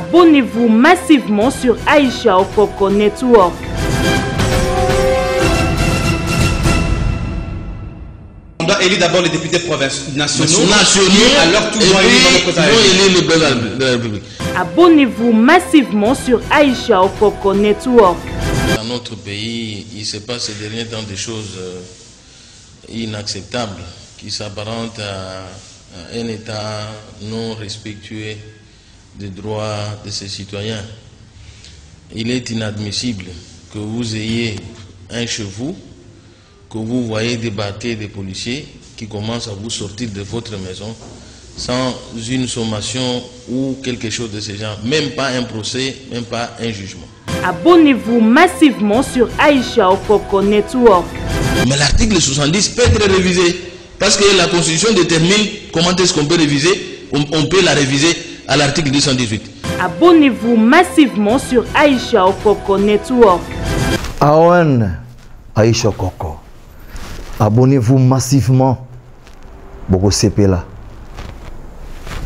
Abonnez-vous massivement sur Aïcha Okoko Network. On doit élire d'abord les députés nationaux et alors tout le monde élire le président de la République. Abonnez-vous massivement sur Aïcha Okoko Network. Dans notre pays, il se passe ces derniers temps des choses inacceptables qui s'apparentent à un État non respectueux des droits de ses citoyens. Il est inadmissible que vous ayez un chez vous, que vous voyez débarquer des policiers qui commencent à vous sortir de votre maison sans une sommation ou quelque chose de ce genre, même pas un procès, même pas un jugement. Abonnez-vous massivement sur Aïcha Okoko Network. Mais l'article 70 peut être révisé parce que la Constitution détermine comment est-ce qu'on peut réviser, on peut la réviser à l'article 218. Abonnez-vous massivement sur Aïcha Okoko Network. Awen Aïcha Okoko. Abonnez-vous massivement. Boko Sepela.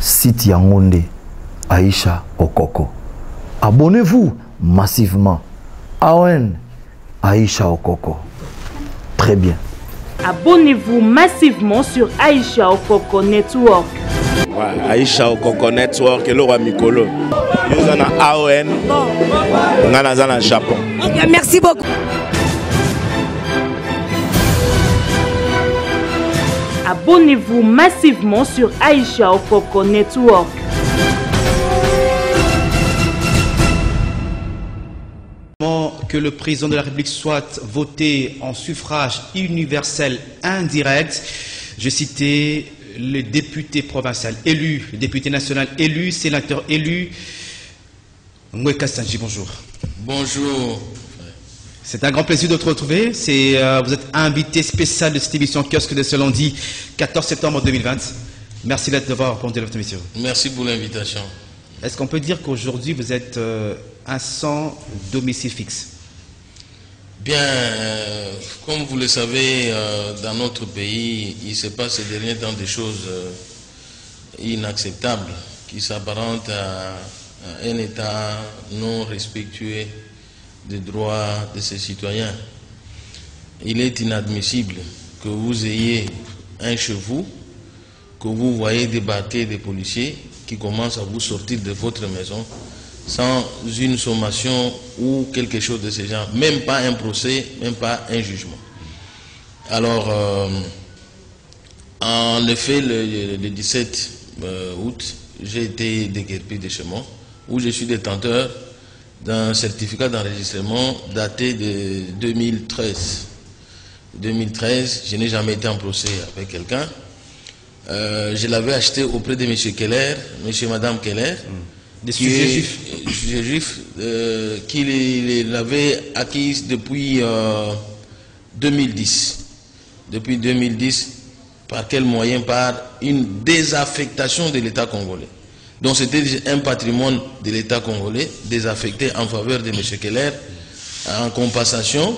Site Yangonde. Aïcha Okoko. Abonnez-vous massivement. Awen Aïcha Okoko. Très bien. Abonnez-vous massivement sur Aïcha Okoko Network. Aïcha Okoko Network, le roi Mikolo. Nous avons AON. Nous avons Japon. Ok, merci beaucoup. Abonnez-vous massivement sur Aïcha Okoko Network. Que le président de la République soit voté en suffrage universel indirect. Je citais le député provincial élu, le député national élu, sénateur élu. Mweka Sanji, bonjour. Bonjour. C'est un grand plaisir de te retrouver. Vous êtes invité spécial de cette émission Kiosque de ce lundi 14 septembre 2020. Merci d'avoir répondu à notre émission. Merci pour l'invitation. Est-ce qu'on peut dire qu'aujourd'hui vous êtes un sans domicile fixe? Bien, comme vous le savez, dans notre pays, il se passe ces derniers temps des choses inacceptables qui s'apparentent à un État non respectueux des droits de ses citoyens. Il est inadmissible que vous ayez un chez vous, que vous voyez débarquer des policiers qui commencent à vous sortir de votre maison sans une sommation ou quelque chose de ce genre, même pas un procès, même pas un jugement. Alors, en effet, le 17 août, j'ai été déguerpi de chez moi, où je suis détenteur d'un certificat d'enregistrement daté de 2013. 2013, je n'ai jamais été en procès avec quelqu'un. Je l'avais acheté auprès de M. Keller, M. et Mme Keller, des sujets juifs, qu'il l'avait acquis depuis 2010. Depuis 2010, par quel moyen? Par une désaffectation de l'État congolais. Donc c'était un patrimoine de l'État congolais désaffecté en faveur de M. Keller, en compensation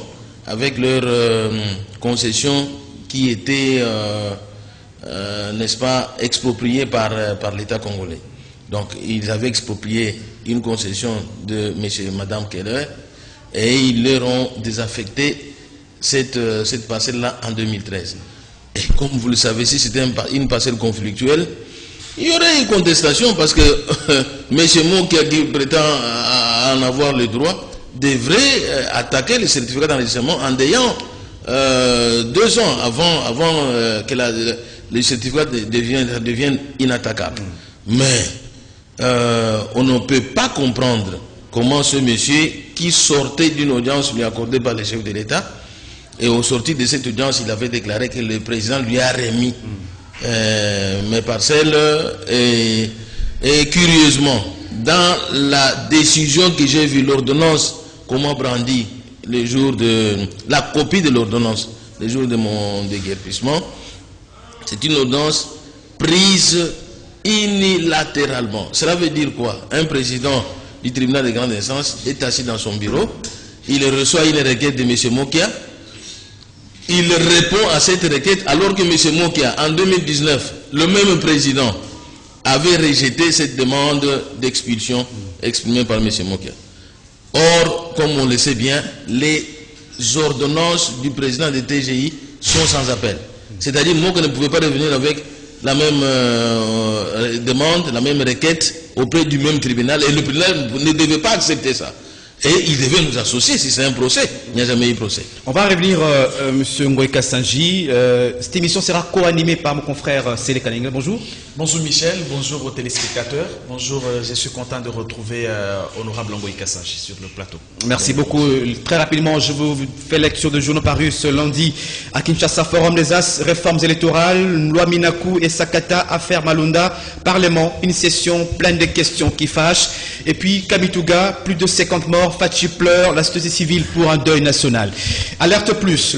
avec leur concession qui était, n'est-ce pas, expropriée par l'État congolais. Donc, ils avaient exproprié une concession de M. et Mme Keller et ils leur ont désaffecté cette parcelle-là en 2013. Et comme vous le savez, si c'était une parcelle conflictuelle, il y aurait une contestation parce que M. Mokia, qui prétend en avoir le droit, devrait attaquer le certificat d'enregistrement en ayant 2 ans avant que le certificat devienne inattaquable. Mais on ne peut pas comprendre comment ce monsieur qui sortait d'une audience lui accordée par le chef de l'État, et au sortir de cette audience, il avait déclaré que le président lui a remis mes parcelles, et curieusement, dans la décision que j'ai vue, l'ordonnance qu'on m'a brandie le jour de la copie de l'ordonnance, le jour de mon déguerpissement, c'est une ordonnance prise unilatéralement. Cela veut dire quoi? Un président du tribunal de grande instance est assis dans son bureau, il reçoit une requête de M. Mokia, il répond à cette requête alors que M. Mokia, en 2019, le même président avait rejeté cette demande d'expulsion exprimées par M. Mokia. Or, comme on le sait bien, les ordonnances du président de TGI sont sans appel. C'est-à-dire Mokia ne pouvait pas revenir avec la même demande, la même requête auprès du même tribunal, et le tribunal ne devait pas accepter ça. Et il devait nous associer si c'est un procès. Il n'y a jamais eu procès. On va revenir, M. Ngoï Kassanji. Cette émission sera co-animée par mon confrère Sélé Kalinga. Bonjour. Bonjour Michel, bonjour aux téléspectateurs. Bonjour, je suis content de retrouver Honorable Ngoï Kassanji sur le plateau. Merci beaucoup. Très rapidement, je vous fais lecture de journaux parus ce lundi à Kinshasa. Forum des As, réformes électorales, loi Minakou et Sakata, affaire Malunda, Parlement, une session pleine de questions qui fâchent. Et puis Kamituga, plus de 50 morts. Fachi pleure, la société civile pour un deuil national. Alerte plus,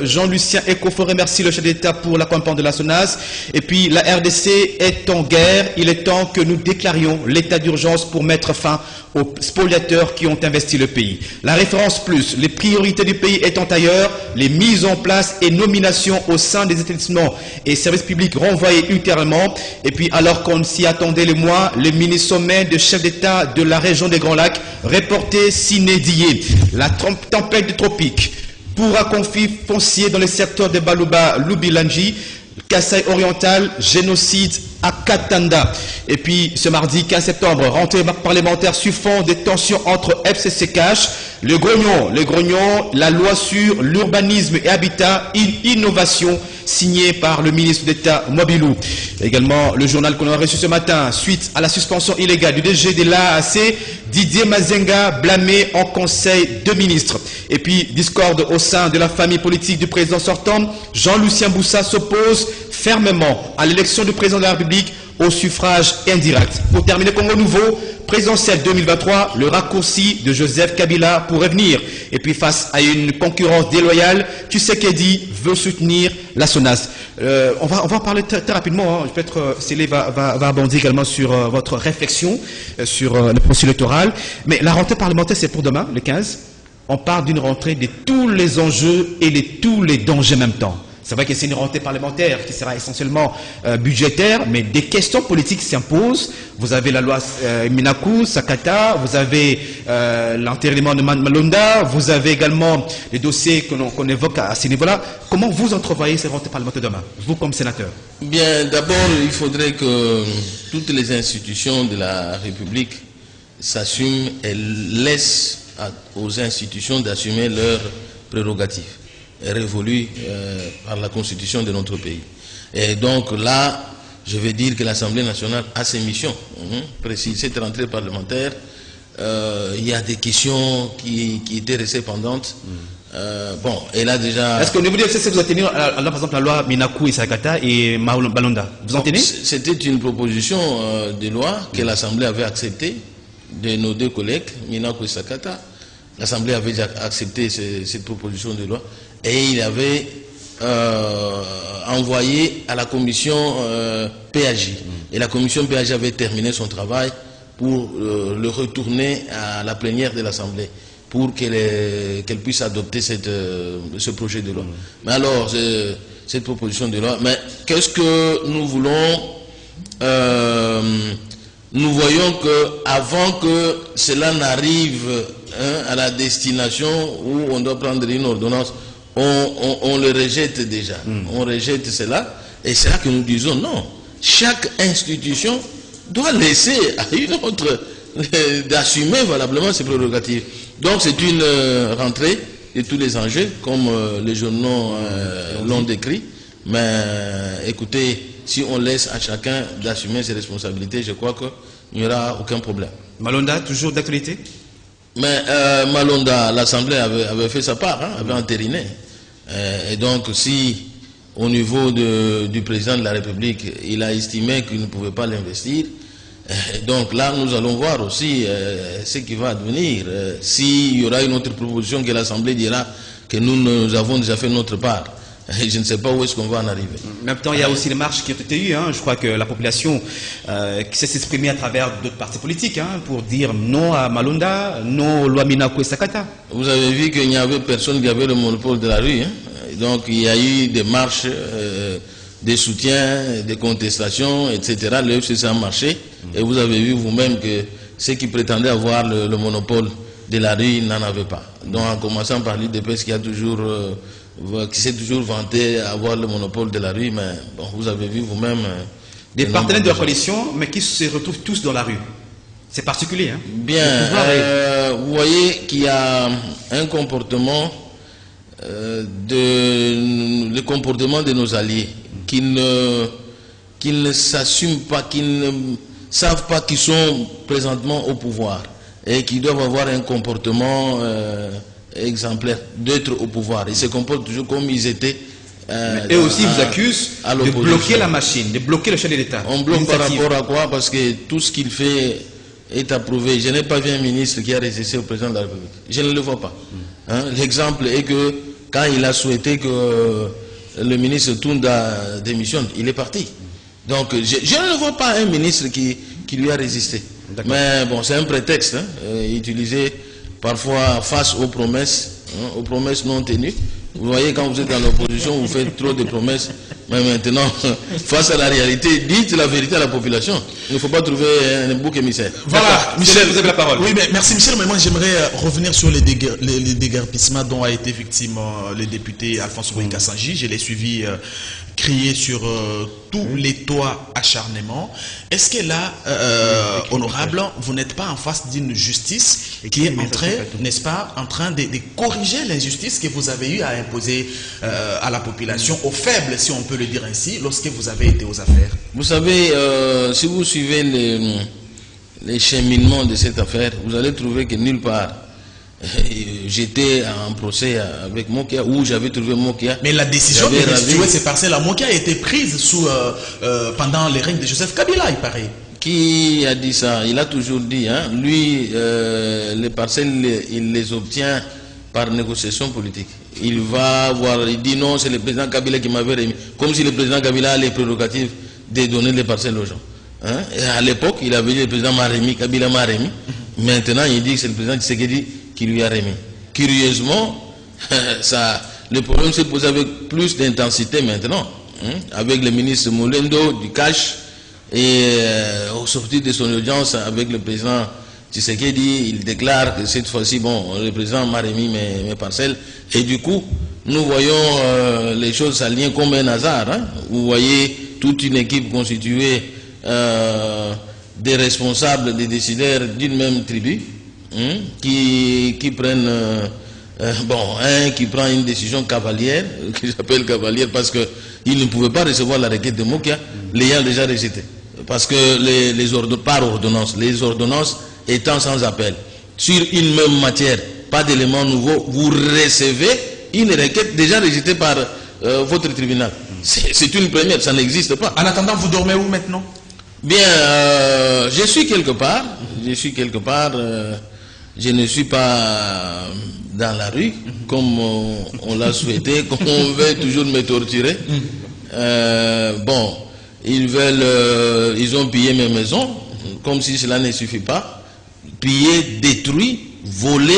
Jean-Lucien Ecofo remercie le chef d'État pour l'accompagnement de la SONAS. Et puis la RDC est en guerre. Il est temps que nous déclarions l'état d'urgence pour mettre fin aux spoliateurs qui ont investi le pays. La référence plus, les priorités du pays étant ailleurs, les mises en place et nominations au sein des établissements et services publics renvoyés ultérieurement. Et puis alors qu'on s'y attendait les mois, le mini-sommet de chef d'État de la région des Grands Lacs reporté sine die. La tempête de tropique pourra conflit foncier dans le secteur de Baluba Lubilanji, Kasaï oriental, génocide à Katanda. Et puis ce mardi 15 septembre, rentrée parlementaire sur fond des tensions entre FCCKH, le grognon, la loi sur l'urbanisme et habitat, une innovation signée par le ministre d'État Mobilou. Également le journal qu'on a reçu ce matin, suite à la suspension illégale du DG de l'AAC, Didier Mazenga blâmé en conseil de ministres. Et puis discorde au sein de la famille politique du président sortant, Jean-Lucien Boussa s'oppose fermement à l'élection du président de la République au suffrage indirect. Pour terminer, Congo Nouveau, présidentielle 2023, le raccourci de Joseph Kabila pour revenir. Et puis face à une concurrence déloyale, Tshisekedi veut soutenir la SONAS. On va en parler très rapidement. Hein. Peut-être Célé va abonder également sur votre réflexion sur le processus électoral. Mais la rentrée parlementaire, c'est pour demain, le 15. On parle d'une rentrée de tous les enjeux et de tous les dangers en même temps. C'est vrai que c'est une rentrée parlementaire qui sera essentiellement budgétaire, mais des questions politiques s'imposent. Vous avez la loi Minakou, Sakata, vous avez l'enterrement de Malunda, vous avez également les dossiers qu'on évoque à ce niveau-là. Comment vous entrevoyez cette rentrée parlementaire demain, vous comme sénateur? Bien, d'abord, il faudrait que toutes les institutions de la République s'assument et laissent aux institutions d'assumer leurs prérogatives révolue par la constitution de notre pays. Et donc là, je vais dire que l'Assemblée nationale a ses missions précises. Cette rentrée parlementaire, il y a des questions qui étaient restées pendantes. Bon, elle a déjà... Est-ce qu'au niveau du FCC, vous en tenez, par exemple, la loi Minakou et Sakata et Balonda, vous en tenez? C'était une proposition de loi que l'Assemblée avait acceptée de nos deux collègues, Minakou et Sakata. L'Assemblée avait déjà accepté cette proposition de loi et il avait envoyé à la commission PAJ. Et la commission PAJ avait terminé son travail pour le retourner à la plénière de l'Assemblée pour qu'elle puisse adopter ce projet de loi. Mais alors, cette proposition de loi, mais qu'est-ce que nous voulons? Nous voyons qu'avant que cela n'arrive à la destination où on doit prendre une ordonnance, on le rejette déjà. On rejette cela. Et c'est là que nous disons non. Chaque institution doit laisser à une autre d'assumer valablement ses prérogatives. Donc c'est une rentrée de tous les enjeux, comme les journaux l'ont décrit. Mais écoutez, si on laisse à chacun d'assumer ses responsabilités, je crois qu'il n'y aura aucun problème. Malonda, toujours d'actualité? Mais Malonda, l'Assemblée avait fait sa part, avait entériné. Et donc, si au niveau du président de la République, il a estimé qu'il ne pouvait pas l'investir, donc là, nous allons voir aussi ce qui va advenir. S'il y aura une autre proposition que l'Assemblée dira que nous avons déjà fait notre part. Je ne sais pas où est-ce qu'on va en arriver. En même temps, il y a aussi les marches qui ont été eues. Je crois que la population qui s'est exprimée à travers d'autres partis politiques pour dire non à Malonda, non aux lois Minakou et Sakata. Vous avez vu qu'il n'y avait personne qui avait le monopole de la rue. Donc il y a eu des marches, des soutiens, des contestations, etc. Le FCC a marché. Et vous avez vu vous-même que ceux qui prétendaient avoir le monopole de la rue n'en avaient pas. Donc en commençant par l'UDPS qui s'est toujours vanté avoir le monopole de la rue, mais bon, vous avez vu vous-même... Des partenaires de la coalition, mais qui se retrouvent tous dans la rue. C'est particulier, hein? Bien, vous voyez qu'il y a un comportement, le comportement de nos alliés, qui ne s'assument pas, qui ne savent pas qu'ils sont présentement au pouvoir et qui doivent avoir un comportement exemplaire d'être au pouvoir. Ils se comportent toujours comme ils étaient. Et aussi vous accusent de bloquer la machine, de bloquer le chef de l'État. On bloque par rapport à quoi? Parce que tout ce qu'il fait est approuvé. Je n'ai pas vu un ministre qui a résisté au président de la République. Je ne le vois pas. Hein? L'exemple est que quand il a souhaité que le ministre Tunda démissionne, il est parti. Donc je ne vois pas un ministre qui lui a résisté. Mais bon, c'est un prétexte utilisé parfois face aux promesses non tenues. Vous voyez, quand vous êtes dans l'opposition, vous faites trop de promesses. Mais maintenant, face à la réalité, dites la vérité à la population. Il ne faut pas trouver un bouc émissaire. Voilà, Michel, vous avez la parole. Oui, mais merci Michel, mais moi j'aimerais revenir sur les déguerpissements dont a été victime le député Alphonse Roy Kassanji. Je l'ai suivi crier sur tous les toits acharnement. Est-ce que là, honorable, vous n'êtes pas en face d'une justice qui est en train, n'est-ce pas, en train de corriger l'injustice que vous avez eu à imposer à la population, aux faibles, si on peut le dire ainsi, lorsque vous avez été aux affaires? Vous savez, si vous suivez les cheminements de cette affaire, vous allez trouver que nulle part j'étais en procès avec Mokia, où j'avais trouvé Mokia. Mais la décision de restituer ces parcelles à Mokia a été prise pendant les règnes de Joseph Kabila, il paraît. Qui a dit ça? Il a toujours dit, hein, lui, les parcelles, il les obtient par négociation politique. Il va voir, il dit non, c'est le président Kabila qui m'avait remis. Comme si le président Kabila a les prérogatives de donner les parcelles aux gens. Hein? Et à l'époque, il avait dit le président m'a remis, Kabila m'a remis. Maintenant, il dit que c'est le président Tshisekedi qui lui a remis. Curieusement, le problème s'est posé avec plus d'intensité maintenant, hein, avec le ministre Moulendo du Cash, et au sortir de son audience avec le président Tshisekedi, il déclare que cette fois-ci, bon, le président m'a remis mes parcelles, et du coup, nous voyons les choses s'aligner comme un hasard. Hein. Vous voyez toute une équipe constituée des responsables, des décideurs d'une même tribu, qui prennent qui prend une décision cavalière, que j'appelle cavalière parce qu'il ne pouvait pas recevoir la requête de Mokia, l'ayant déjà rejeté. Parce que par ordonnance, les ordonnances étant sans appel, sur une même matière, pas d'éléments nouveaux, vous recevez une requête déjà rejetée par votre tribunal. C'est une première, ça n'existe pas. En attendant, vous dormez où maintenant? Bien, je suis quelque part, je ne suis pas dans la rue, comme on l'a souhaité, comme on veut toujours me torturer. Bon, ils ont pillé mes maisons, comme si cela ne suffit pas. Pillé, détruit, volé,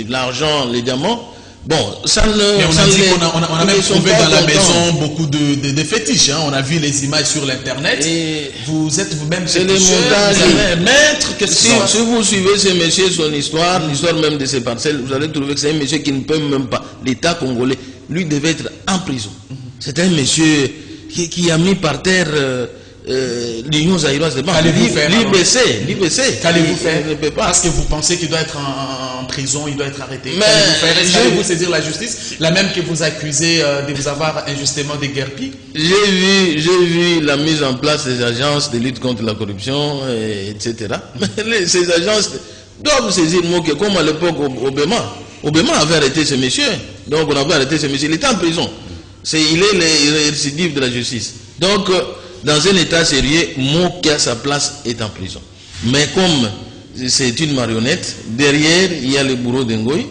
l'argent, les diamants. Bon, ça ne... Mais on a dit qu'on a même trouvé dans la maison beaucoup de fétiches. Hein. On a vu les images sur l'internet. Vous êtes vous-même féticheur, vous avez un maître. Si vous suivez ce monsieur, son histoire, l'histoire même de ses parcelles, vous allez trouver que c'est un monsieur qui ne peut même pas. L'État congolais, lui, devait être en prison. C'est un monsieur qui a mis par terre l'Union zaïroise de Banque. L'IBC. Qu'allez-vous faire? Parce que vous pensez qu'il doit être en prison, il doit être arrêté. Qu'allez-vous saisir la justice, la même que vous accusez de vous avoir injustement déguerpi? J'ai vu la mise en place des agences de lutte contre la corruption, etc. Ces agences doivent saisir Mokia, comme à l'époque Obama. Obama avait arrêté ce monsieur. Donc on avait arrêté ce monsieur. Il était en prison. Il est le récidive de la justice. Donc, dans un état sérieux, Mokia, sa place est en prison. Mais comme c'est une marionnette, derrière, il y a le bourreau d'Ngoï.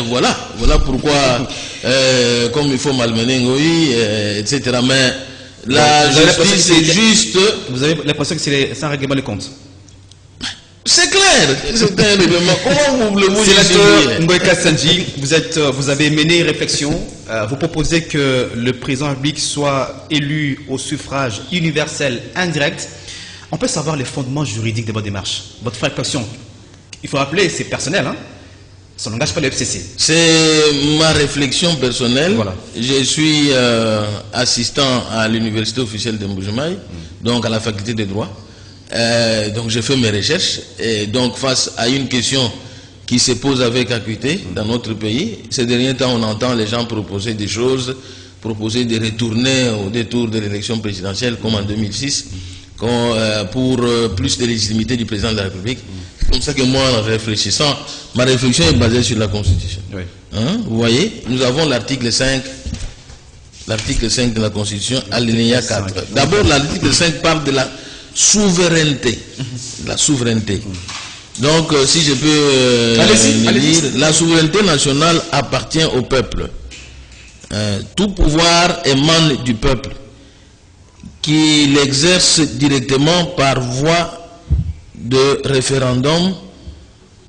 Voilà pourquoi, comme il faut malmener Ngoï, etc. Mais la justice, c'est juste... Vous avez l'impression que c'est un règlement de compte? C'est clair, c'est un règlement. Comment voulez-vous Sénateur Ngoï Kassanji, vous avez mené une réflexion. Vous proposez que le président de la République soit élu au suffrage universel indirect. On peut savoir les fondements juridiques de votre démarche. Votre réflexion, il faut rappeler, c'est personnel, hein? Ça n'engage pas le FCC. C'est ma réflexion personnelle. Voilà. Je suis assistant à l'université officielle de Mbujimaï, donc à la faculté de droit. Donc je fais mes recherches. Et donc face à une question qui se pose avec acuité dans notre pays, ces derniers temps on entend les gens proposer des choses, proposer de retourner au détour de l'élection présidentielle comme en 2006, pour plus de légitimité du président de la République. C'est comme ça que moi, en réfléchissant, ma réflexion est basée sur la Constitution. Oui. Hein? Vous voyez, nous avons l'article 5 de la Constitution, alinéa 4. D'abord, l'article 5 parle de la souveraineté. La souveraineté. Donc, si je peux lire, la souveraineté nationale appartient au peuple. Tout pouvoir émane du peuple, qui l'exerce directement par voie de référendum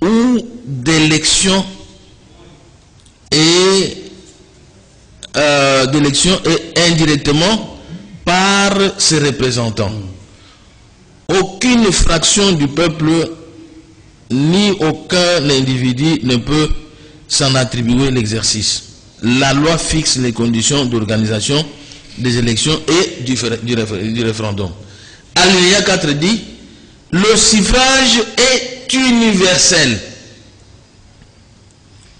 ou d'élection et indirectement par ses représentants. Aucune fraction du peuple ni aucun individu ne peut s'en attribuer l'exercice. La loi fixe les conditions d'organisation des élections et du référendum. Alinéa 4 dit: le suffrage est universel,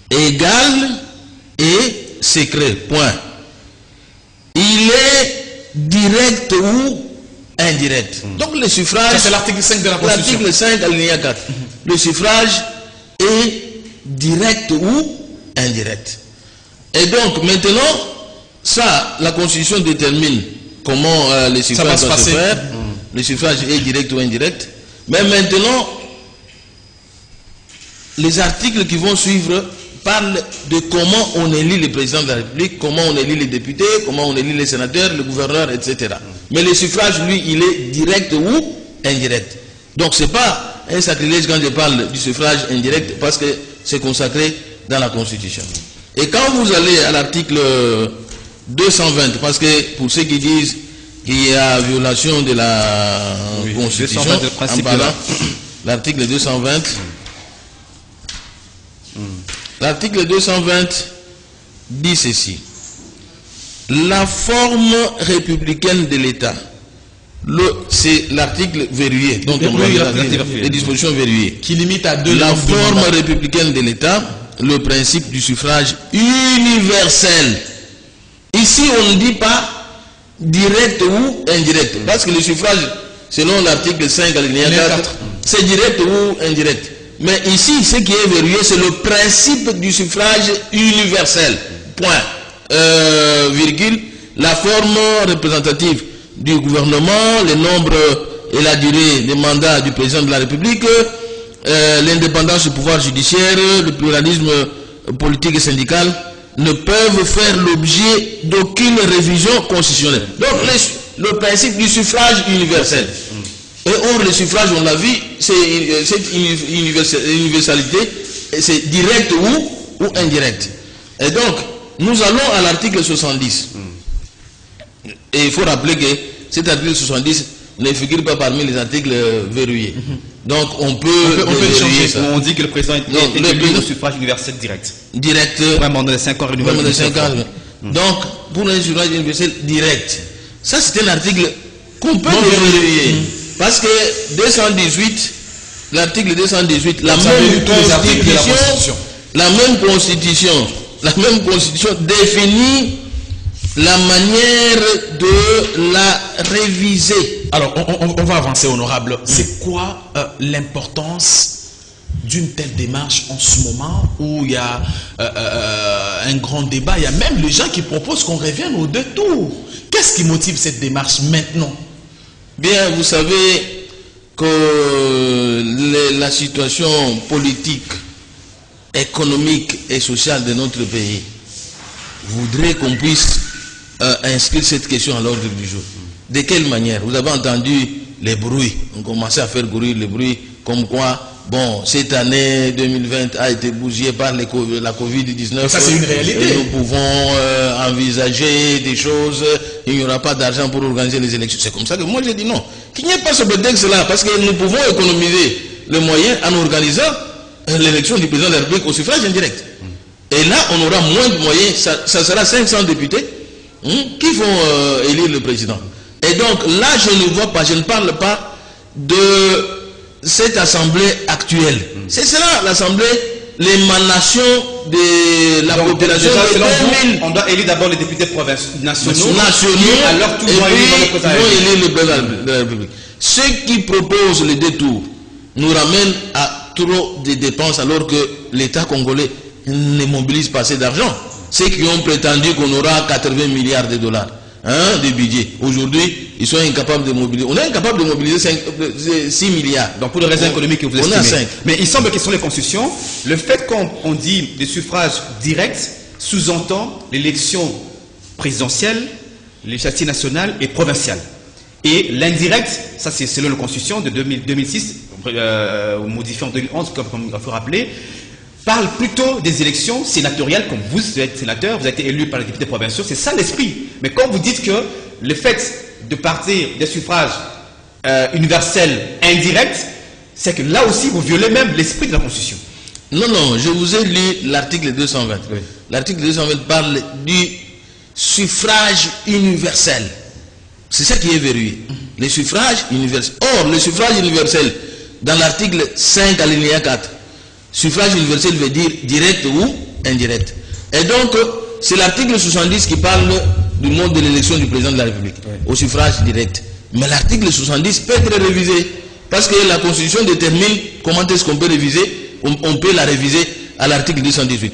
égal et secret. Point. Il est direct ou indirect. Donc le suffrage... C'est l'article 5 de la Constitution. L'article 5, alinéa 4. Le suffrage est direct ou indirect. Et donc maintenant, ça, la Constitution détermine comment les suffrages doivent se faire. Le suffrage est direct ou indirect. Mais maintenant, les articles qui vont suivre parlent de comment on élit le président de la République, comment on élit les députés, comment on élit les sénateurs, le gouverneur, etc. Mais le suffrage, lui, il est direct ou indirect. Donc ce n'est pas un sacrilège quand je parle du suffrage indirect, parce que c'est consacré dans la Constitution. Et quand vous allez à l'article 220, parce que pour ceux qui disent qu'il y a violation de la Constitution, en parlant, l'article 220, l'article 220 dit ceci: la forme républicaine de l'État, c'est l'article verrouillé, dont on va dire les dispositions verrouillées, qui limite à 2 la forme républicaine de l'État, le principe du suffrage universel. Ici, on ne dit pas direct ou indirect, parce que le suffrage, selon l'article 5 alinéa 4, c'est direct ou indirect. Mais ici, ce qui est verrouillé, c'est le principe du suffrage universel. Point. Virgule. La forme représentative du gouvernement, le nombre et la durée des mandats du président de la République, l'indépendance du pouvoir judiciaire, le pluralisme politique et syndical ne peuvent faire l'objet d'aucune révision constitutionnelle. Donc le principe du suffrage universel. Et or le suffrage, on l'a vu, c'est cette universalité, c'est direct ou indirect. Et donc, nous allons à l'article 70. Et il faut rappeler que cet article 70 ne figure pas parmi les articles verrouillés. Donc on peut changer ça. On dit que le président est élu au suffrage universel direct. Direct. Un mandat de 5 ans renouvelable. Donc pour un suffrage universel direct. Ça c'est un article qu'on peut verrouiller. Parce que 218, l'article 218, la même constitution définit la manière de la réviser. Alors, on va avancer, honorable. C'est quoi l'importance d'une telle démarche en ce moment où il y a un grand débat? Il y a même les gens qui proposent qu'on revienne aux 2 tours. Qu'est-ce qui motive cette démarche maintenant? Bien, vous savez que la situation politique, économique et sociale de notre pays voudrait qu'on puisse inscrire cette question à l'ordre du jour. De quelle manière? Vous avez entendu les bruits, on commençait à faire courir les bruits comme quoi bon, cette année 2020 a été bousillée par la Covid-19. Ça, c'est une réalité. Et nous pouvons envisager des choses. Il n'y aura pas d'argent pour organiser les élections. C'est comme ça que moi j'ai dit non. Qu'il n'y ait pas ce prétexte-là, parce que nous pouvons économiser les moyens en organisant l'élection du président de la République au suffrage indirect. Et là, on aura moins de moyens. Ça sera 500 députés qui vont élire le président. Et donc là, je ne parle pas de cette assemblée actuelle. C'est cela, l'assemblée, l'émanation de la population. Déjà, selon vous, on doit élire d'abord les députés nationaux. Alors tout et puis ils vont élire le président de la République. Ceux qui proposent le détour nous ramènent à trop de dépenses alors que l'État congolais ne mobilise pas assez d'argent. Ceux qui ont prétendu qu'on aura 80 milliards de dollars de budget. Aujourd'hui, ils sont incapables de mobiliser. On est incapable de mobiliser 6 milliards. Donc pour les raisons économiques que vous estimez. On a 5. Mais il semble que sur les constitutions, le fait qu'on dit des suffrages directs sous-entend l'élection présidentielle, législative nationale et provinciale. Et l'indirect, ça c'est selon la constitution de 2006, modifiée en 2011, comme il faut rappeler, parle plutôt des élections sénatoriales, comme vous êtes sénateur, vous avez été élu par les députés provinciaux, c'est ça l'esprit. Mais quand vous dites que le fait de partir des suffrages universels indirects, c'est que là aussi vous violez même l'esprit de la Constitution. Non, non, je vous ai lu l'article 220. Oui. L'article 220 parle du suffrage universel. C'est ça qui est verrouillé. Les suffrages universels. Or, le suffrage universel, dans l'article 5 alinéa 4, suffrage universel veut dire direct ou indirect. Et donc, c'est l'article 70 qui parle du mode de l'élection du président de la République, au suffrage direct. Mais l'article 70 peut être révisé, parce que la Constitution détermine comment est-ce qu'on peut réviser, on peut la réviser à l'article 218.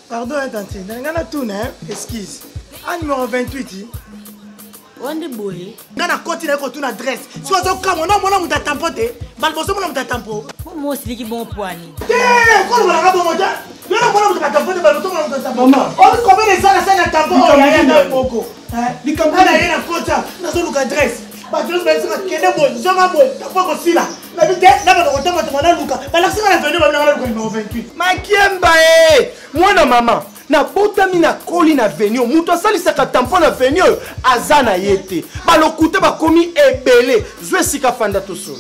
Pardon, tante, dans tout, excuse. En numéro 28, Wande boy. Gana koti na kotu na adresse. Si wazo kama na mona muta tampo te, balboso mona muta tampo. Moi aussi qui bon poani. Ko mona ka bon moja. Yo na mona muta tampo te balboso mona muta tampo. Maman, on combien de ça na tampo ya na poko. Li kamba na yena kota na zo luka adresse. Ba tu be sika kende boy, zonga boy, tampo ko sila. Na bite na ba ko tampo mona luka. Ba la sika na venu ba na luka numéro 28. Makiemba mwana mama. Na botami na koli na venio muto asalisaka tampon na venio azana yete balokute bakomi ebele zwe sika fanda to solo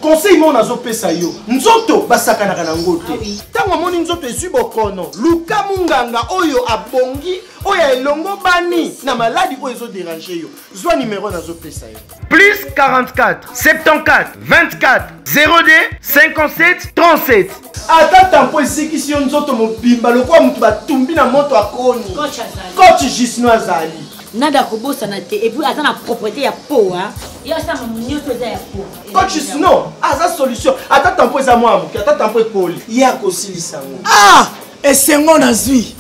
conseil mo nazo pesa yo nzoto basaka na ngote tango moni nzoto esu bokono luka munganga oyo abongi oyo elongo bani na maladi oyo ezo déranger yo zwa numéro nazo pesa yo plus 44 74 24 02 57 37 ata tampo esikisi yo nzoto mobimba lokwa mutu batumbi na moto akoni coach Gisno azali nada kobosa na te et puis azana propriété ya po ha ya sama munyo to za ya po coach Gisno aza solution ata tampo eza mwa amuki ata tampo ekoli ya kosilisa ngo esengo na zwi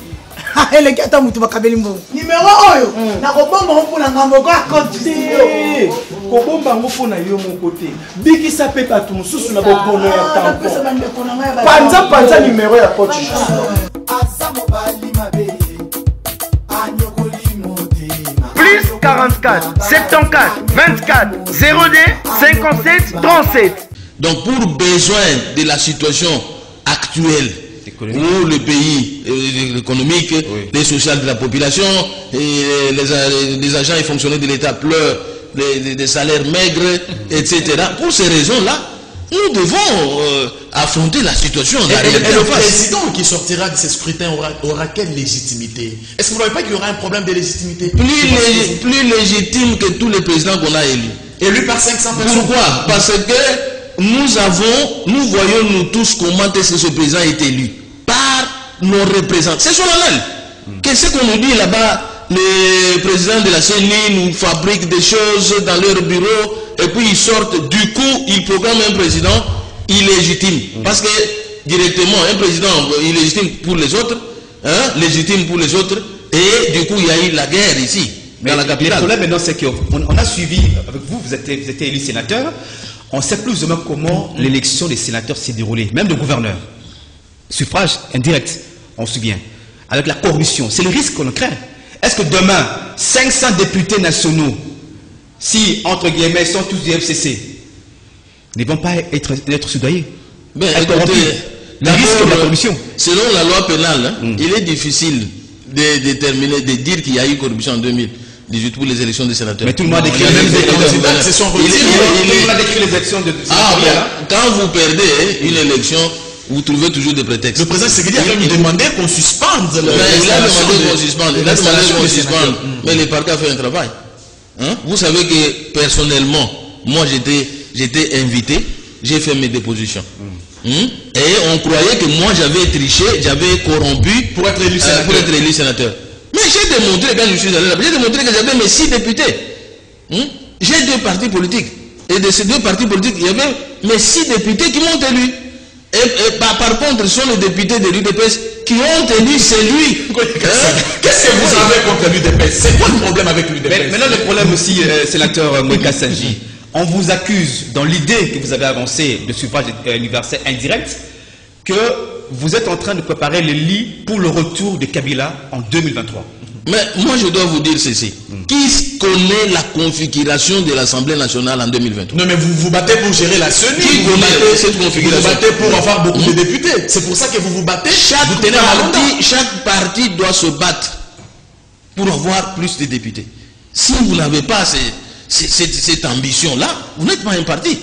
eleki ata mutu bakabeli mbongo numéro oyo na kobomba mpona ngambo kwa coach Gisno kobomba ngo mpona yo moko te bikisa pe bato mosusu na bobono ya tampo panza numéro ya coach Gisno plus 44 74 24 02 57 37. Donc pour besoin de la situation actuelle où le pays économique, les social de la population, et les agents et fonctionnaires de l'État pleurent des salaires maigres, etc. Pour ces raisons-là, nous devons affronter la situation. Et le président qui sortira de ces scrutins aura quelle légitimité? Est-ce que vous n'avez pas qu'il y aura un problème de légitimité? Plus légitime que tous les présidents qu'on a élus. Élus par 500 personnes. Pourquoi? Parce que nous voyons nous tous comment est-ce que ce président est élu. Par nos représentants. C'est solennel. Qu'est-ce qu'on nous dit là-bas? Les présidents de la CENI nous fabriquent des choses dans leur bureau et puis ils sortent. Du coup, ils proclament un président illégitime. Parce que directement, un président illégitime pour les autres, légitime pour les autres, et du coup, il y a eu la guerre ici, dans la capitale. Le problème maintenant, c'est qu'on a suivi, avec vous, vous êtes élu sénateur, on sait plus ou moins comment l'élection des sénateurs s'est déroulée, même de gouverneurs. Suffrage indirect, on se souvient. Avec la corruption, c'est le risque qu'on craint. Est-ce que demain, 500 députés nationaux, si, entre guillemets, sont tous du FCC, ne vont pas être soudoyés? Ben, écoutez, le risque de la corruption. Selon la loi pénale, il est difficile de déterminer, de dire qu'il y a eu corruption en 2018 pour les élections des sénateurs. Mais tout le monde a décrit les élections de sénateurs. Quand vous perdez une élection, vous trouvez toujours des prétextes. Le président Tshisekedi a même demandé qu'on suspende. Il a demandé qu'on suspende. Mais le parquet a fait un travail. Hein? Vous savez que personnellement, moi j'étais invité, j'ai fait mes dépositions. Et on croyait que moi j'avais triché, j'avais corrompu pour être élu sénateur. Mais j'ai démontré, quand je suis allé là-bas, j'ai démontré que j'avais mes 6 députés. J'ai 2 partis politiques. Et de ces 2 partis politiques, il y avait mes 6 députés qui m'ont élu. Et par contre, ce sont les députés de l'UDPS qui ont élu celui. Qu'est-ce que vous avez contre l'UDPS? C'est quoi le problème avec l'UDPS? Maintenant, le problème aussi, sénateur Moïka Sanji, on vous accuse, dans l'idée que vous avez avancée de suffrage universel indirect, que vous êtes en train de préparer le lit pour le retour de Kabila en 2023. Mais moi, je dois vous dire ceci. Qui connaît la configuration de l'Assemblée nationale en 2023? Non, mais vous vous battez pour gérer la CENI. Qui connaît cette configuration? Vous vous battez pour avoir beaucoup de députés. C'est pour ça que vous vous battez. Chaque parti doit se battre pour avoir plus de députés. Si vous n'avez pas cette ambition-là, vous n'êtes pas un parti.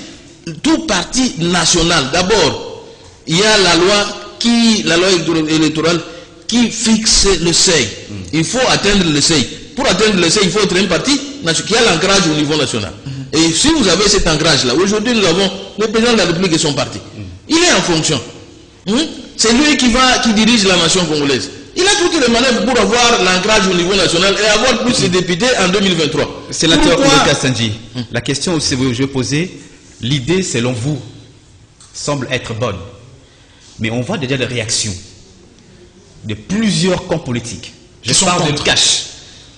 Tout parti national, d'abord, il y a la loi électorale qui fixe le seuil. Il faut atteindre le seuil. Pour atteindre le seuil, il faut être un parti qui a l'ancrage au niveau national. Et si vous avez cet ancrage-là, aujourd'hui nous avons le président de la République et son parti. Il est en fonction. C'est lui qui dirige la nation congolaise. Il a toutes les manœuvres pour avoir l'ancrage au niveau national et avoir plus de députés en 2023. Sénateur Moïka Sanji, la question aussi que je vais poser, l'idée selon vous semble être bonne. Mais on voit déjà des réactions de plusieurs camps politiques. Je parle de Cash,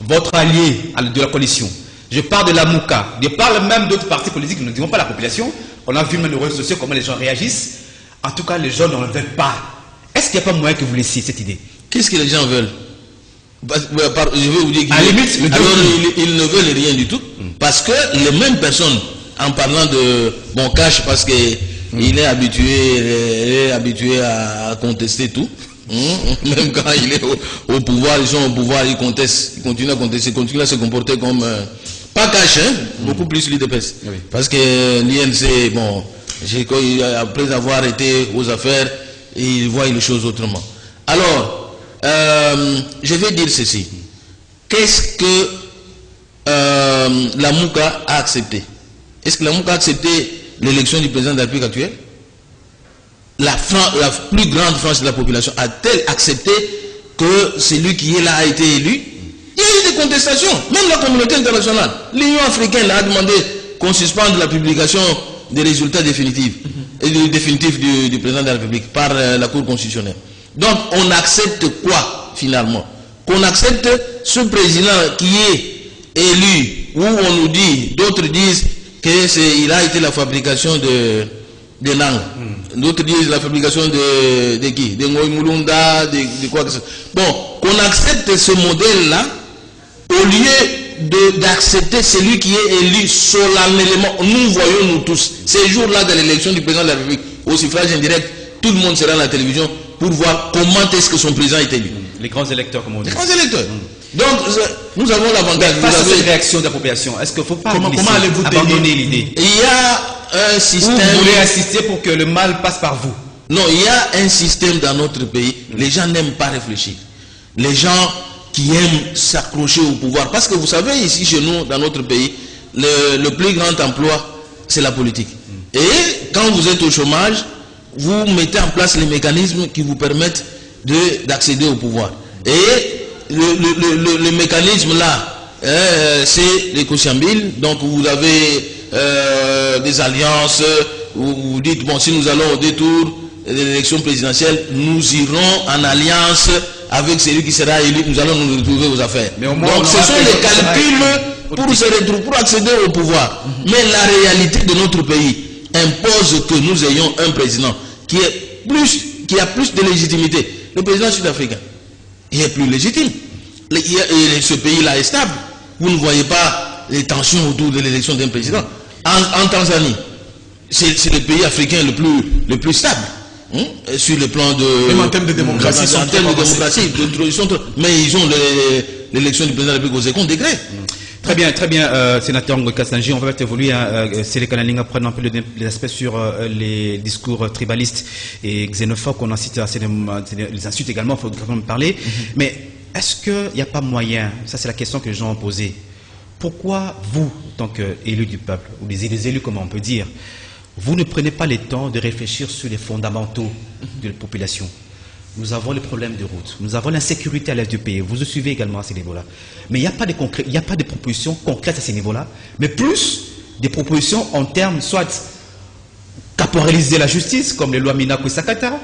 votre allié de la coalition. Je parle de la Mouka. Je parle même d'autres partis politiques, nous ne disons pas la population. On a vu même les réseaux sociaux, comment les gens réagissent. En tout cas, les gens ne veulent pas. Est-ce qu'il n'y a pas moyen que vous laissiez cette idée? Qu'est-ce que les gens veulent? Je vais vous dire qu'ils ne veulent rien du tout. Parce que les mêmes personnes, en parlant de Cash, parce qu'il est habitué à contester tout. Même quand il est au pouvoir, ils sont au pouvoir, ils contestent, ils continuent à contester, ils continuent à se comporter comme pas Cash, beaucoup plus l'UDPS. Oui. Parce que l'INC, après avoir été aux affaires, ils voient les choses autrement. Alors, je vais dire ceci. Qu'est-ce que la Mouka a accepté? Est-ce que la Mouka a accepté l'élection du président de la République actuelle? La plus grande frange de la population a-t-elle accepté que celui qui est là a été élu? Il y a eu des contestations, même la communauté internationale. L'Union africaine a demandé qu'on suspende la publication des résultats définitifs, du président de la République par la Cour constitutionnelle. Donc on accepte quoi finalement? Qu'on accepte ce président qui est élu, où on nous dit, d'autres disent qu'il a été la fabrication de langues. D'autres disent la fabrication de qui? De Ngoï Moulunda, de quoi que ce soit. Bon, qu'on accepte ce modèle-là, au lieu d'accepter celui qui est élu solennellement. Nous voyons, nous tous, ces jours-là de l'élection du président de la République, au suffrage indirect, tout le monde sera à la télévision pour voir comment est-ce que son président est élu. Les grands électeurs, comme on dit. Les grands électeurs. Donc, nous avons l'avantage. Face à cette réaction de la population, est-ce qu'il ne faut pas comment allez-vous abandonner l'idée? Il y a un système... Vous voulez insister pour que le mal passe par vous? Non, il y a un système dans notre pays. Les gens n'aiment pas réfléchir. Les gens qui aiment s'accrocher au pouvoir. Parce que vous savez, ici chez nous, dans notre pays, le plus grand emploi, c'est la politique. Et quand vous êtes au chômage, vous mettez en place les mécanismes qui vous permettent d'accéder au pouvoir. Et le mécanisme là, c'est les Kouchambile. Donc vous avez des alliances, vous dites, bon, si nous allons au détour de l'élection présidentielle, nous irons en alliance avec celui qui sera élu, nous allons nous retrouver aux affaires. Mais au moins, donc ce sont les calculs pour accéder au pouvoir. Mais la réalité de notre pays impose que nous ayons un président qui a plus de légitimité. Le président sud-africain, il est plus légitime. ce pays-là est stable. Vous ne voyez pas les tensions autour de l'élection d'un président. En Tanzanie, c'est le pays africain le plus stable. Sur le plan de... Même en termes de démocratie. Mais ils ont l'élection du président de la République aux seconds degrés. Très bien, sénateur Kassanji, on va peut-être évoluer à Sélékanalinga, prendre un peu les aspects sur les discours tribalistes et xénophobes qu'on a cités, les insultes également, il faut quand même parler. Mais est-ce qu'il n'y a pas moyen, ça c'est la question que les gens ont posée, pourquoi vous, en tant qu'élu du peuple, ou les élus comme on peut dire, vous ne prenez pas le temps de réfléchir sur les fondamentaux de la population? Nous avons les problèmes de route, nous avons l'insécurité à l'est du pays, vous le suivez également à ces niveaux-là. Mais il n'y a pas de propositions concrètes à ces niveaux-là, mais plus des propositions en termes soit caporaliser la justice, comme les lois Minako et Sakata,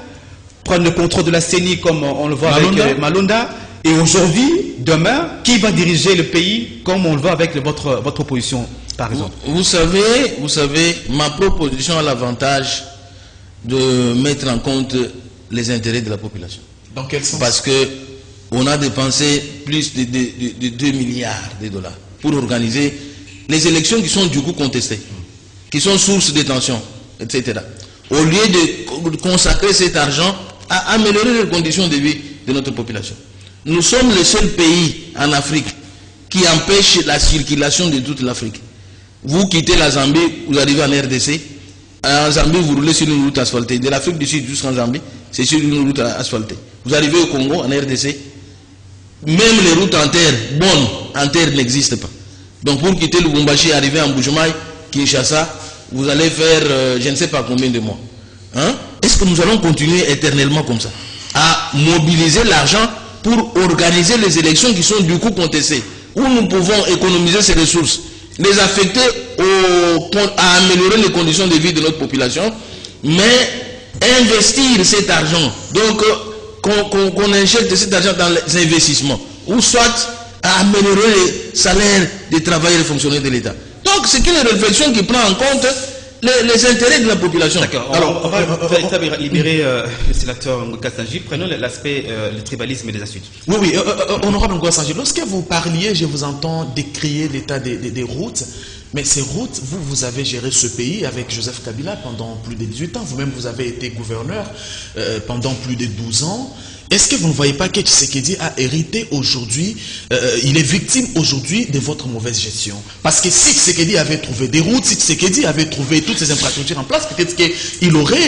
prendre le contrôle de la CENI comme on le voit avec Malonda, et aujourd'hui, demain, qui va diriger le pays comme on le voit avec votre opposition, par exemple? Vous savez, ma proposition a l'avantage de mettre en compte les intérêts de la population. Dans quel sens? Parce que on a dépensé plus de 2 milliards de dollars pour organiser les élections qui sont du coup contestées, qui sont source de tensions, etc. Au lieu de consacrer cet argent à améliorer les conditions de vie de notre population. Nous sommes le seul pays en Afrique qui empêche la circulation de toute l'Afrique. Vous quittez la Zambie, vous arrivez en RDC. En Zambie, vous roulez sur une route asphaltée. De l'Afrique du Sud jusqu'en Zambie, c'est sur une route asphaltée. Vous arrivez au Congo, en RDC, même les routes en terre, bonnes, en terre n'existent pas. Donc pour quitter le Lubumbashi et arriver en Bujumaï, Kinshasa, vous allez faire je ne sais pas combien de mois. Est-ce que nous allons continuer éternellement comme ça, à mobiliser l'argent pour organiser les élections qui sont du coup contestées, où nous pouvons économiser ces ressources, les affecter à améliorer les conditions de vie de notre population, mais investir cet argent, donc qu'on injecte cet argent dans les investissements, ou soit à améliorer les salaires des travailleurs et des fonctionnaires de l'État. Donc c'est une réflexion qui prend en compte les intérêts de la population. D'accord. Alors, on va libérer le sénateur Kassanji. Prenons l'aspect le tribalisme et les insultes. Oui, honorable Kassanji, lorsque vous parliez, je vous entends décrier l'état des routes. Mais ces routes, vous avez géré ce pays avec Joseph Kabila pendant plus de 18 ans. Vous-même, vous avez été gouverneur pendant plus de 12 ans. Est-ce que vous ne voyez pas que Tshisekedi a hérité aujourd'hui, il est victime aujourd'hui de votre mauvaise gestion? Parce que si Tshisekedi avait trouvé des routes, si Tshisekedi avait trouvé toutes ces infrastructures en place, peut-être qu'il aurait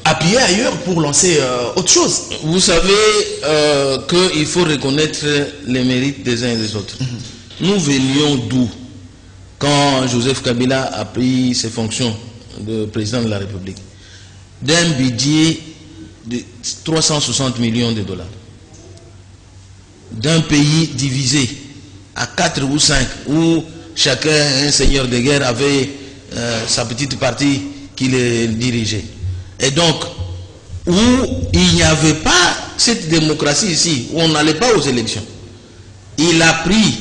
appuyé ailleurs pour lancer autre chose. Vous savez qu'il faut reconnaître les mérites des uns et des autres. Nous venions d'où quand Joseph Kabila a pris ses fonctions de président de la République? D'un budget de 360 millions de dollars. D'un pays divisé à 4 ou 5, où chacun, un seigneur de guerre, avait sa petite partie qu'il dirigeait. Et donc, où il n'y avait pas cette démocratie ici, où on n'allait pas aux élections. Il a pris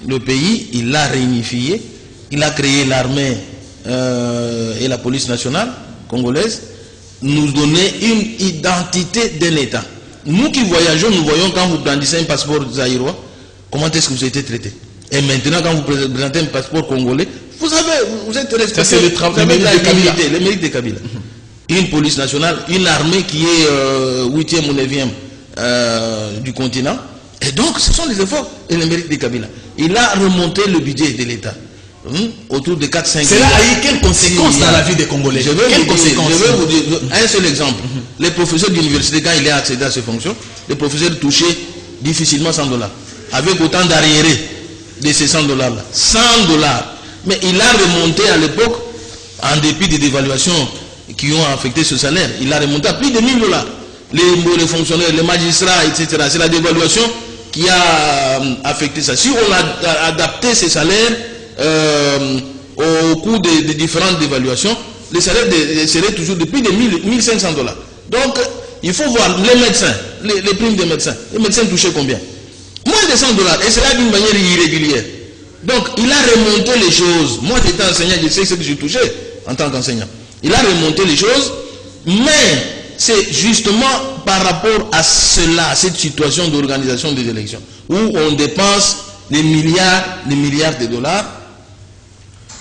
le pays, il l'a réunifié, il a créé l'armée et la police nationale congolaise, nous donner une identité d'un État. Nous qui voyageons, nous voyons quand vous brandissez un passeport zaïrois, comment est-ce que vous êtes traité. Et maintenant, quand vous présentez un passeport congolais, vous êtes respecté. C'est le travail, le mérite de Kabila. Une police nationale, une armée qui est 8e ou 9e du continent. Et donc, ce sont les efforts et le mérite de Kabila. Il a remonté le budget de l'État. Autour de 4-5 Cela a eu quelles conséquences dans la vie des Congolais? Je vais vous dire un seul exemple. Les professeurs d'université, quand il est accédé à ces fonctions, les professeurs touchaient difficilement $100. Avec autant d'arriérés de ces $100 là. $100. Mais il a remonté à l'époque, en dépit des dévaluations qui ont affecté ce salaire, il a remonté à plus de $1000. Les fonctionnaires, les magistrats, etc. C'est la dévaluation qui a affecté ça. Si on a adapté ces salaires au cours des différentes dévaluations, les salaires seraient toujours de plus de $1500. Donc, il faut voir les médecins, les primes des médecins. Les médecins touchaient combien? Moins de $100, et cela d'une manière irrégulière. Donc, il a remonté les choses. Moi, j'étais enseignant, je sais ce que je touchais en tant qu'enseignant. Il a remonté les choses, mais c'est justement par rapport à cela, à cette situation d'organisation des élections, où on dépense des milliards de dollars,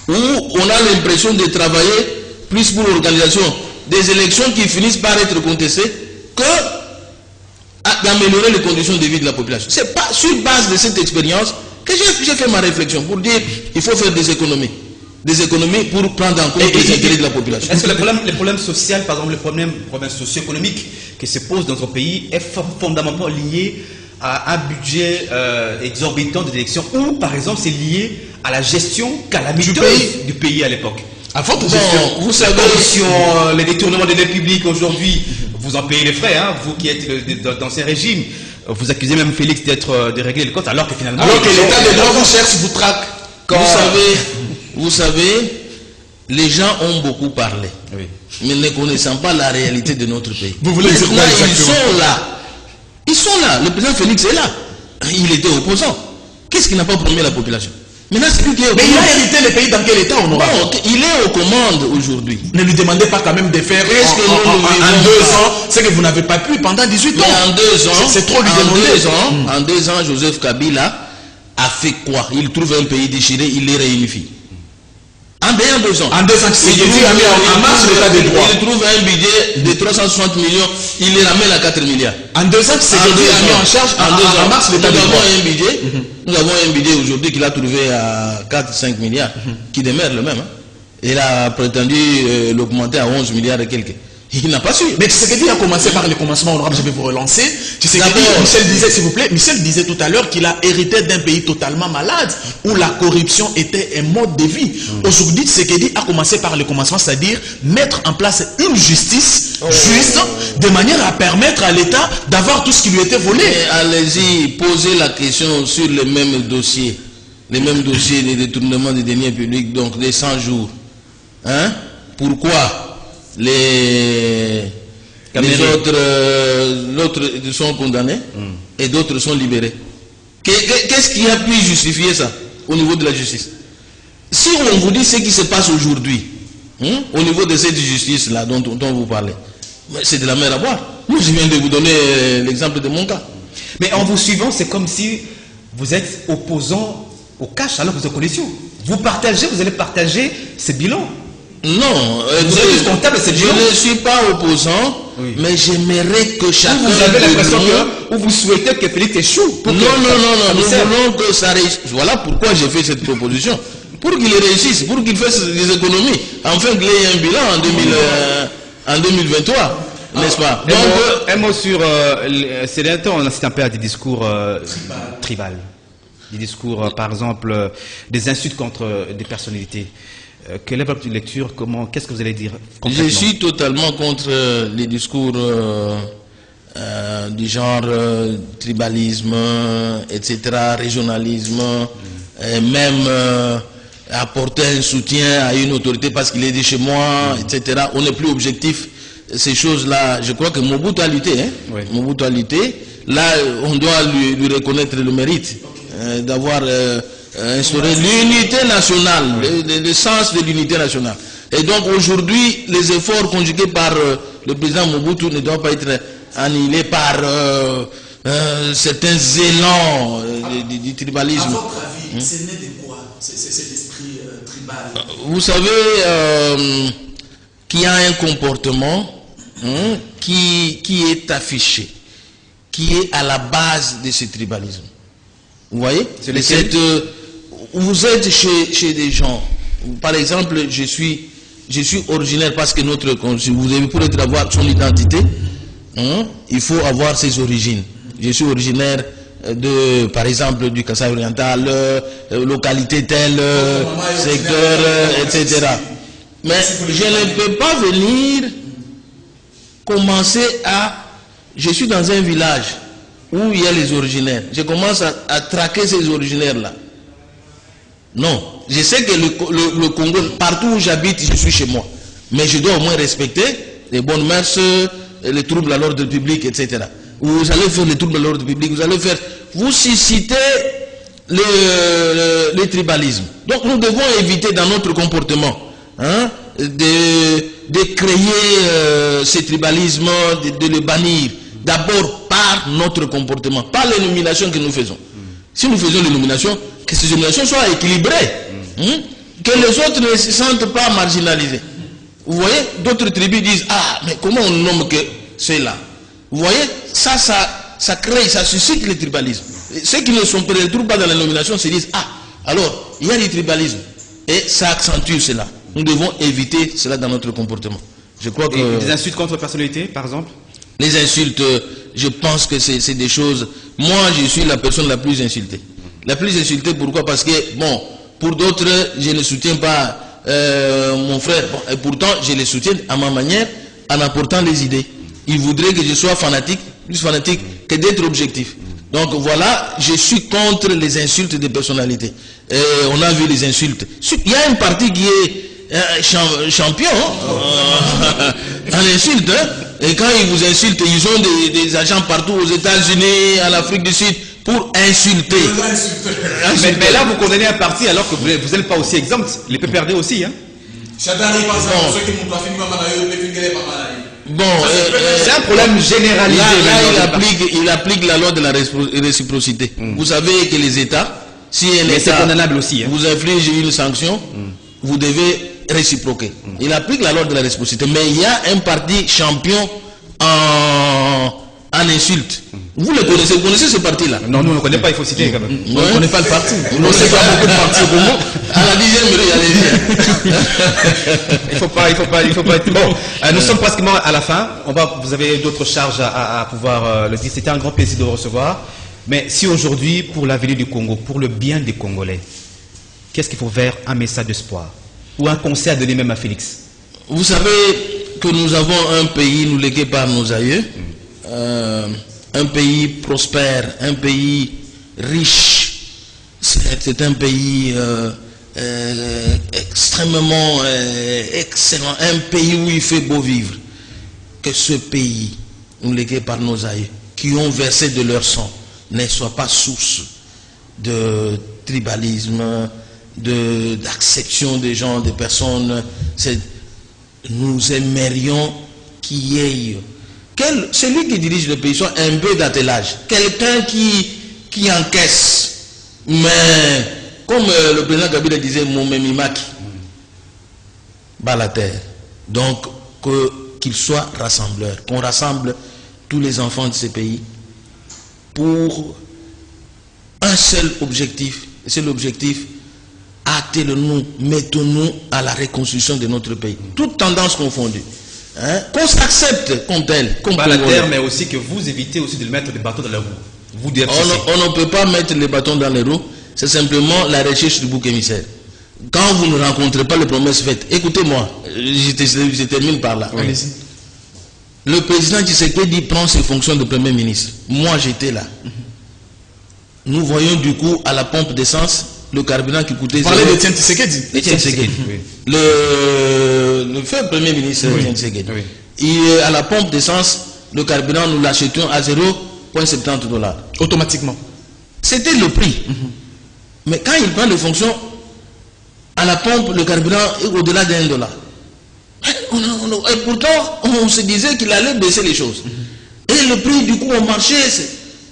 où on a l'impression de travailler plus pour l'organisation des élections qui finissent par être contestées que d'améliorer les conditions de vie de la population. C'est pas sur base de cette expérience que j'ai fait ma réflexion pour dire qu'il faut faire des économies pour prendre en compte les intérêts de la population. Est-ce que le problème social, par exemple, le problème socio-économique qui se pose dans notre pays est fondamentalement lié à un budget exorbitant des élections, ou par exemple c'est lié à la gestion calamiteuse du pays à l'époque? À forte gestion, vous savez, les détournements des deniers publics aujourd'hui, vous en payez les frais, hein, vous qui êtes d'ancien régime, vous accusez même Félix de régler les comptes, alors que finalement... Alors que l'état des droits vous cherche, vous traque. Vous savez, les gens ont beaucoup parlé, oui, mais ne connaissant pas la réalité de notre pays. Vous voulez dire quoi exactement? Ils sont là. Le président Félix est là. Il était opposant. Qu'est-ce qu'il n'a pas promis à la population? Maintenant, c'est lui qui est au mais il a hérité le pays dans quel état on aura? Bon, il est aux commandes aujourd'hui. Ne lui demandez pas quand même de faire en 2 ans ce que vous n'avez pas pu pendant 18 ans. Mais en 2 ans, c'est trop lui demander. En 2 ans, Joseph Kabila a fait quoi? Il trouve un pays déchiré, il les réunifie. En 2 ans. En 2 ans, c'est en marche l'état des droits. Il trouve un budget de 360 millions, il les ramène à 4 milliards. En 2 ans, c'est a mis en charge en marche l'état des droits. Nous avons un budget aujourd'hui qu'il a trouvé à 4-5 milliards, qui demeure le même. Hein. Il a prétendu l'augmenter à 11 milliards et quelques. Il n'a pas su. Mais Tshisekedi a commencé par le commencement honorable, je vais vous relancer. Michel disait, s'il vous plaît, Michel disait tout à l'heure qu'il a hérité d'un pays totalement malade, où la corruption était un mode de vie. Aujourd'hui, Tshisekedi a commencé par le commencement, c'est-à-dire mettre en place une justice juste, de manière à permettre à l'État d'avoir tout ce qui lui était volé. Allez-y, posez la question sur le même dossier. Les mêmes dossiers des détournements des deniers publics, donc des 100 jours. Hein? Pourquoi les autres sont condamnés et d'autres sont libérés? Qu'est-ce qui a pu justifier ça au niveau de la justice? Si on vous dit ce qui se passe aujourd'hui, au niveau de cette justice-là dont vous parlez, c'est de la mer à boire. Moi, je viens de vous donner l'exemple de mon cas. Mais en vous suivant, c'est comme si vous êtes opposant au cash alors que vous êtes en coalition. Vous allez partager ces bilans. Non, je ne suis pas opposant, oui, mais j'aimerais que chacun... Vous avez l'impression que vous souhaitez que Félix échoue? Non, nous voulons que ça réussisse. Voilà pourquoi j'ai fait cette proposition. Pour qu'il réussisse, pour qu'il fasse des économies, enfin qu'il ait un bilan en 2023, n'est-ce pas? Donc, un mot sur... ces derniers temps, on assiste un peu à des discours tribales. Des discours, par exemple, des insultes contre des personnalités. Quelle est votre lecture? Qu'est-ce que vous allez dire concrètement? Je suis totalement contre les discours du genre tribalisme, etc., régionalisme, et même apporter un soutien à une autorité parce qu'il est de chez moi, etc. On n'est plus objectif. Ces choses-là, je crois que Mobutu a lutté. Hein? Oui. Mobutu a lutté. Là, on doit lui reconnaître le mérite d'avoir... instaurer l'unité nationale, le sens de l'unité nationale. Et donc aujourd'hui, les efforts conjugués par le président Mobutu ne doivent pas être annihilés par certains élans du tribalisme. À votre avis, c'est né de quoi cet esprit tribal? Vous savez qu'il y a un comportement qui est affiché, qui est à la base de ce tribalisme. Vous voyez? Vous êtes chez des gens. Par exemple, je suis originaire parce que pour avoir son identité, il faut avoir ses origines. Je suis originaire par exemple, du Kasaï oriental, localité telle, secteur, etc. Mais je ne peux pas venir commencer je suis dans un village où il y a les originaires. Je commence à traquer ces originaires-là. Non. Je sais que le Congo, partout où j'habite, je suis chez moi. Mais je dois au moins respecter les bonnes mœurs, les troubles à l'ordre public, etc. Vous allez faire les troubles à l'ordre public, vous suscitez le tribalisme. Donc nous devons éviter dans notre comportement de créer ce tribalisme, de le bannir. D'abord par notre comportement, par les nominations que nous faisons. Si nous faisons les nominations, que ces nominations soient équilibrées. Que les autres ne se sentent pas marginalisés. Vous voyez, d'autres tribus disent, ah, mais comment on nomme que ceux-là? Vous voyez, ça crée, ça suscite le tribalisme. Ceux qui ne se retrouvent pas dans la nomination se disent, ah, alors, il y a du tribalisme. Et ça accentue cela. Nous devons éviter cela dans notre comportement. Je crois que... Et des insultes contre personnalité, par exemple? Les insultes, je pense que c'est des choses... Moi, je suis la personne la plus insultée. La plus insultée, pourquoi? Parce que, bon, pour d'autres, je ne soutiens pas mon frère. Bon, et pourtant, je les soutiens à ma manière, en apportant les idées. Ils voudraient que je sois fanatique, plus fanatique que d'être objectif. Donc voilà, je suis contre les insultes des personnalités. On a vu les insultes. Il y a un parti qui est champion en insulte. Et quand ils vous insultent, ils ont des agents partout aux États-Unis, en Afrique du Sud, pour insulter. Mais là, vous condamnez un parti alors que vous n'êtes pas aussi exempt. Les PPRD aussi. Hein. Bon, c'est un problème généralisé. Là, il applique la loi de la réciprocité. Vous savez que les États, si un État aussi, hein, vous inflige une sanction, vous devez réciproquer. Il applique la loi de la réciprocité. Mais il y a un parti champion en insulte. Vous le connaissez, vous connaissez ce parti-là? Non, nous on ne connaît pas, il faut citer quand même. On ne connaît pas le parti. On ne sait pas beaucoup de partis au Congo. À la 10e, il y a il faut pas être... Bon, nous sommes pratiquement à la fin. Vous avez d'autres charges à pouvoir le dire. C'était un grand plaisir de vous recevoir. Mais si aujourd'hui, pour l'avenir du Congo, pour le bien des Congolais, qu'est-ce qu'il faut faire? Un message d'espoir ou un conseil à donner même à Félix? Vous savez que nous avons un pays, nous légué par nos aïeux, un pays prospère, un pays riche. C'est un pays extrêmement excellent, un pays où il fait beau vivre. Que ce pays, nous légué par nos aïeux, qui ont versé de leur sang, ne soit pas source de tribalisme, d'acception des gens, des personnes. Nous aimerions qu'il y ait celui qui dirige le pays soit un peu d'attelage, quelqu'un qui encaisse, mais comme le président Kabila disait, mon memimaki, bas la terre. Donc qu'il soit rassembleur, qu'on rassemble tous les enfants de ce pays pour un seul objectif, et c'est l'objectif: attellons-nous, mettons-nous à la reconstruction de notre pays, toutes tendances confondues. Hein? Qu'on s'accepte comme tel, comme pas la terre, mais aussi que vous évitez aussi de mettre des bâtons dans les roues. Vous on ne peut pas mettre les bâtons dans les roues, c'est simplement la recherche du bouc émissaire. Quand vous ne rencontrez pas les promesses faites, écoutez-moi, je termine par là. Allez-y. Le président Tshisekedi prend ses fonctions de Premier ministre. Moi, j'étais là. Nous voyons du coup à la pompe d'essence le carburant qui coûtait... Vous parlez d'Etienne Tshisekedi. Etienne Tshisekedi. Le fait Premier ministre Etienne Tshisekedi. Et à la pompe d'essence, le carburant, nous l'achetions à 0,70 $. Automatiquement. C'était le prix. Mais quand il prend les fonctions, à la pompe, le carburant est au-delà d'1 $. Et pourtant, on se disait qu'il allait baisser les choses. Et le prix du coup au marché,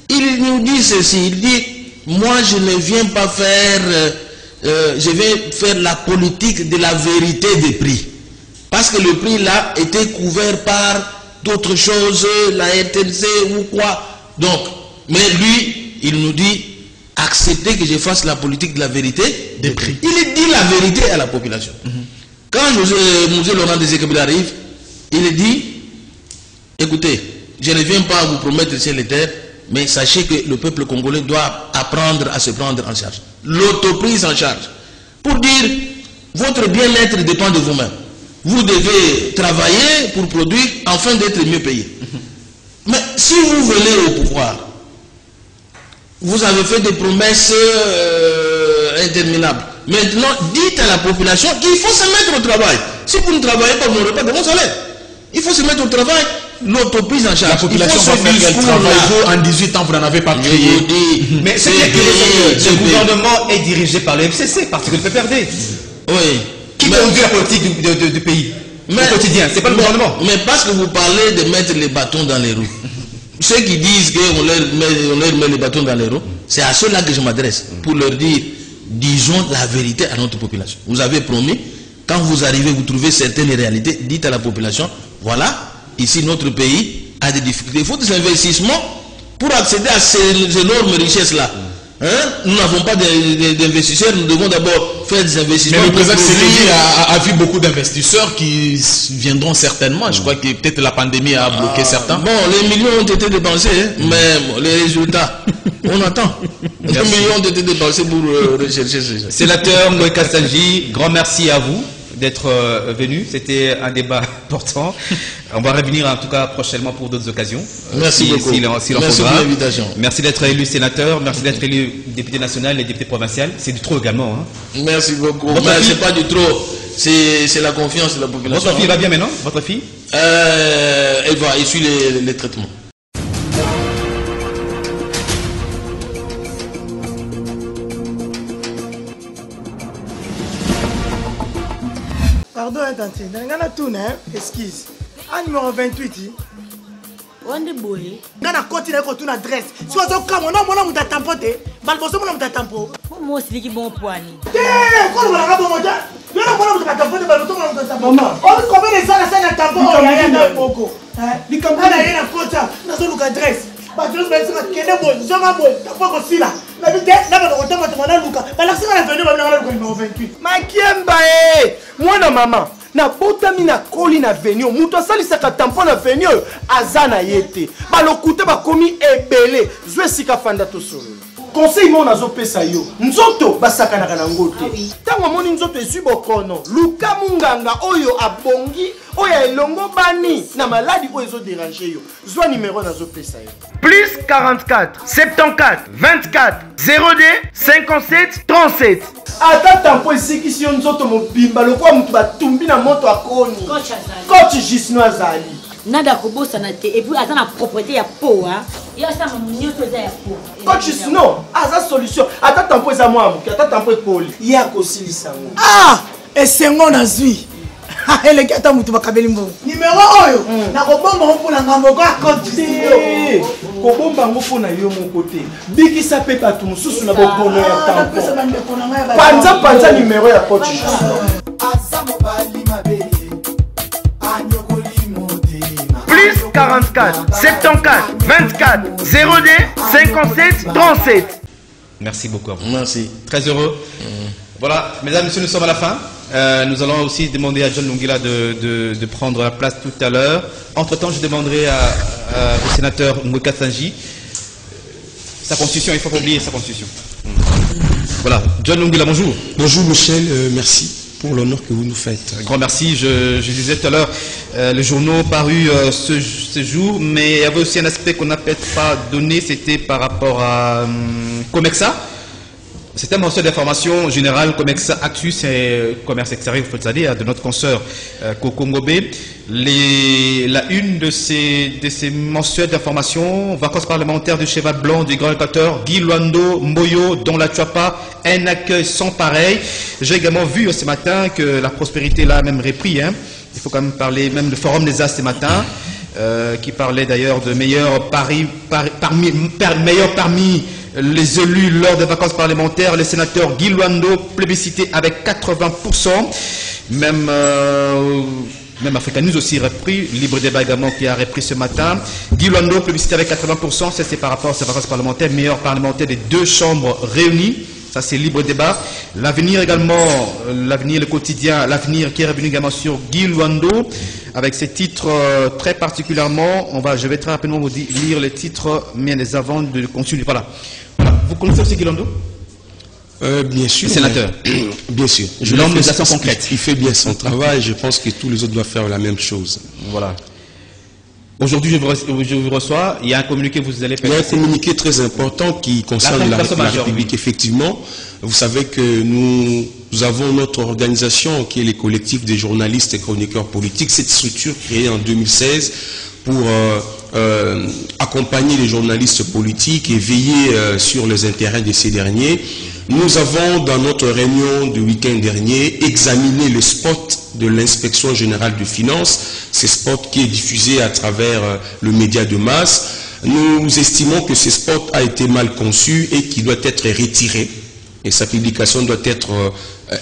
il nous dit ceci, il dit, moi je ne viens pas faire, je vais faire la politique de la vérité des prix. Parce que le prix là était couvert par d'autres choses, la RTNC ou quoi. Donc, mais lui, il nous dit, acceptez que je fasse la politique de la vérité des prix. Il dit la vérité à la population. Quand Mosé Laurent Désiré Kabila arrive, il dit, écoutez, je ne viens pas vous promettre le ciel et terre, mais sachez que le peuple congolais doit apprendre à se prendre en charge. L'autoprise en charge. Pour dire, votre bien-être dépend de vous-même. Vous devez travailler pour produire afin d'être mieux payé. Mais si vous venez au pouvoir, vous avez fait des promesses interminables. Maintenant, dites à la population qu'il faut se mettre au travail. Si vous ne travaillez pas, vous n'aurez pas de bon salaire. Il faut se mettre au travail. L'autoprise en charge. La population va faire quel travail? Vous, en 18 ans, vous n'en avez pas créé. Mais c'est que le gouvernement est dirigé par le FCC, parce que le PPRD. Oui. Qui conduit la politique du pays? au quotidien, c'est pas le gouvernement. Mais parce que vous parlez de mettre les bâtons dans les roues. Ceux qui disent qu'on leur met les bâtons dans les roues, c'est à ceux-là que je m'adresse pour leur dire, disons la vérité à notre population. Vous avez promis, quand vous arrivez, vous trouvez certaines réalités, dites à la population, voilà, ici notre pays a des difficultés. Il faut des investissements pour accéder à ces énormes richesses-là. Hein? Nous n'avons pas d'investisseurs, nous devons d'abord faire des investissements. Mais le président Tshisekedi a vu beaucoup d'investisseurs qui viendront certainement. Je crois que peut-être la pandémie a bloqué certains. Bon, les millions ont été dépensés, hein, mais bon, les résultats, on attend. Les millions ont été dépensés pour rechercher ces gens. Sénateur Moïse Kassandji, grand merci à vous d'être venu. C'était un débat important. On va revenir en tout cas prochainement pour d'autres occasions. Merci beaucoup. Merci pour l'invitation. Merci d'être élu sénateur, merci d'être élu député national et député provincial. C'est du trop également. Hein. Merci beaucoup. Mais c'est pas du trop. C'est la confiance de la population. Votre fille va bien maintenant? Votre fille? Elle va, elle suit les traitements. Pardon, tante. Dans la tourne, esquisse. En numéro 28. Wande boy. Dans la côte, il y a une adresse. Si vous avez un nom, mon nom est tampoté. Balboso, mon nom est tampo. Moi aussi, qui bon point. Quand on va la bonne je ne sais pas si tampoté, balboso, mon nom est tampo. On peut combien de ça, la scène tampo. Il y a un poco. Les campagnes, il y a une côte. Dans une adresse. Parce que je vais dire qu'il y a un bon. Je vais dire tampo aussi là. La vie est là, on va te Luka. La scène est venue, on va numéro 28. Ma kiemba, moi, non, maman. Na botami na koli na venio muto asali saka tampon na venio azana yete balokute bakomi ebele zwe sika fanda to solo conseil mo nazo pesa yo nzoto basaka na kanango te tango moni nzoto esu bokono luka munganga oyo abongi oyo elongo bani na maladi oyo ezo déranger yo zwa numéro nazo pesa yo plus 44 74 24 02 57 37 ata tampo esikisi yo nzoto mobimba lokwa mutu batumbi na moto akoni coach Gisno azali nada kobosana te et puis azana propriété ya po hein ya ça monyo to za ya po coach Gisno aza solution ata tampo eza mwa amuki ata tampo ekoli ya kosilisa ngo esengo na zwi eleki ata mutu bakabeli mbongo numéro oyo nakobomba ngo mpona ngambo kwa coach Gisno kobomba ngo mpona yo moko te bikisa mpe bato mosusu na bobono ya tampo panza numéro ya coach Gisno plus 44 74 24 02 57 37. Merci beaucoup à vous. Merci. Très heureux. Voilà, mesdames, messieurs, nous sommes à la fin. Nous allons aussi demander à John Lungila de prendre la place tout à l'heure. Entre-temps, je demanderai au sénateur Moïse Kassandji sa constitution. Il ne faut pas oublier sa constitution. Voilà, John Lungila, bonjour. Bonjour Michel, merci pour l'honneur que vous nous faites. Un grand merci. Je disais tout à l'heure, les journaux parus ce jour, mais il y avait aussi un aspect qu'on n'a peut-être pas donné, c'était par rapport à Comexa. C'est un morceau d'information générale, Comexa Actu, c'est commerce extérieur, il faut le savoir, de notre consoeur Kokongobé. La une de ces mensuels d'information, vacances parlementaires du cheval blanc du Grand Équateur, Guy Luando, Moyo, dont la Tuapa, un accueil sans pareil. J'ai également vu ce matin que la prospérité là a même repris. Hein. Il faut quand même parler, même le Forum des As ce matin, qui parlait d'ailleurs de meilleurs parmi les élus lors des vacances parlementaires, le sénateur Guy Luando plébiscité avec 80%, même Africa News aussi repris, Libre Débat également qui a repris ce matin. Guy Luando plébiscité avec 80%, ça c'est par rapport à ces vacances parlementaires, meilleur parlementaire des deux chambres réunies. Ça c'est Libre Débat. L'avenir également, l'avenir, le quotidien, l'avenir qui est revenu également sur Guy Luando avec ses titres très particulièrement. Je vais très rapidement vous lire les titres, mais les avant de consulter. Voilà. Vous connaissez aussi Guy Luando? Bien sûr. Le sénateur. Bien sûr. L'homme des actions concrètes. Il fait bien son travail. Je pense que tous les autres doivent faire la même chose. Voilà. Aujourd'hui, je vous reçois. Il y a un communiqué que vous allez faire. Il y a un communiqué très important qui concerne la République. Effectivement, vous savez que nous avons notre organisation qui est les collectifs des journalistes et chroniqueurs politiques. Cette structure créée en 2016 pour accompagner les journalistes politiques et veiller sur les intérêts de ces derniers. Nous avons, dans notre réunion du week-end dernier, examiné le spot de l'inspection générale de finances, ce spot qui est diffusé à travers le média de masse. Nous estimons que ce spot a été mal conçu et qu'il doit être retiré. Et sa publication doit être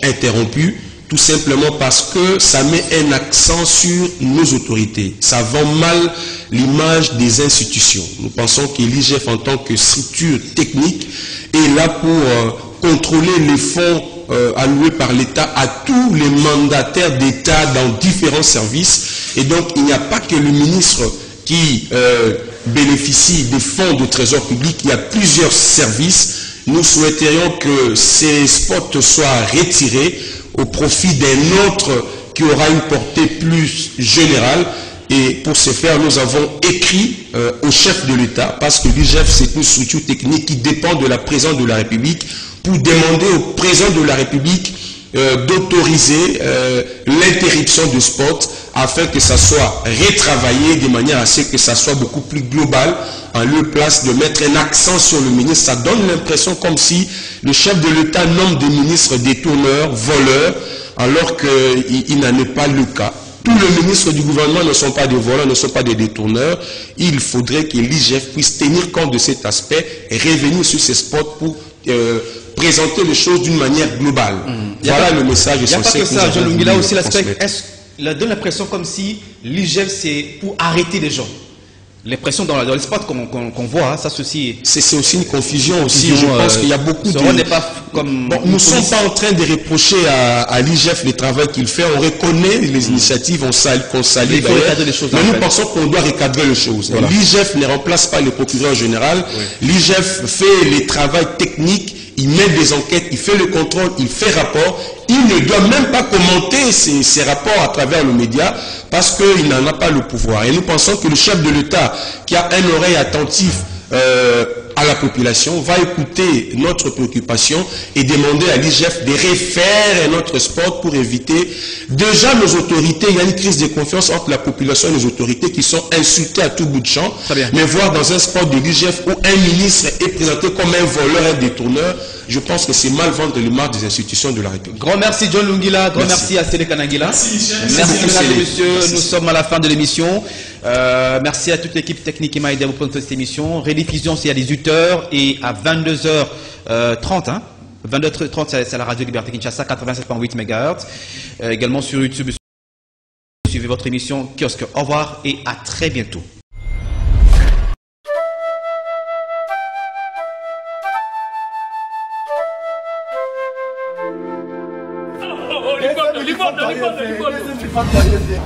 interrompue, tout simplement parce que ça met un accent sur nos autorités. Ça vend mal l'image des institutions. Nous pensons que l'IGF, en tant que structure technique, est là pour contrôler les fonds alloués par l'État à tous les mandataires d'État dans différents services. Et donc, il n'y a pas que le ministre qui bénéficie des fonds de trésor public, il y a plusieurs services. Nous souhaiterions que ces spots soient retirés au profit d'un autre qui aura une portée plus générale. Et pour ce faire, nous avons écrit au chef de l'État, parce que l'IGF, c'est une structure technique qui dépend de la présidence de la République, pour demander au président de la République d'autoriser l'interruption du spot afin que ça soit retravaillé de manière à ce que ça soit beaucoup plus global, en lieu de place de mettre un accent sur le ministre. Ça donne l'impression comme si le chef de l'État nomme des ministres détourneurs, voleurs, alors qu'il n'en est pas le cas. Tous les ministres du gouvernement ne sont pas des voleurs, ne sont pas des détourneurs. Il faudrait que l'IGF puisse tenir compte de cet aspect et revenir sur ces spots pour présenter les choses d'une manière globale. Voilà le message essentiel. Il n'y a pas que ça, John Lungila, aussi l'aspect, il donne l'impression comme si l'IGF c'est pour arrêter les gens. L'impression dans les spots qu'on voit, hein, ça ceci. C'est aussi une confusion aussi. Je pense qu'il y a beaucoup de. Nous ne sommes pas en train de reprocher à l'IGF le travail qu'il fait. On reconnaît les initiatives, qu'on salue d'ailleurs. Mais nous pensons qu'on doit recadrer les choses. Voilà. L'IGF ne remplace pas le procureur général. Oui. L'IGF fait les travaux techniques. Il met des enquêtes, il fait le contrôle, il fait rapport. Il ne doit même pas commenter ces rapports à travers le média parce qu'il n'en a pas le pouvoir. Et nous pensons que le chef de l'État, qui a une oreille attentive à la population, va écouter notre préoccupation et demander à l'IGF de refaire notre sport pour éviter. Déjà, nos autorités, il y a une crise de confiance entre la population et nos autorités qui sont insultées à tout bout de champ. Mais voir dans un sport de l'IGF où un ministre est présenté comme un voleur, un détourneur, je pense que c'est mal vendre l'image des institutions de la République. Grand merci John Lungila, grand merci à Sélé Kanangila. Merci mesdames et messieurs, nous sommes à la fin de l'émission. Merci à toute l'équipe technique qui m'a aidé à vous présenter cette émission. Rediffusion c'est à 18h et à 22h30. 22h30 c'est à la Radio Liberté Kinshasa 87.8 MHz. Également sur YouTube, suivez votre émission Kiosque. Au revoir et à très bientôt.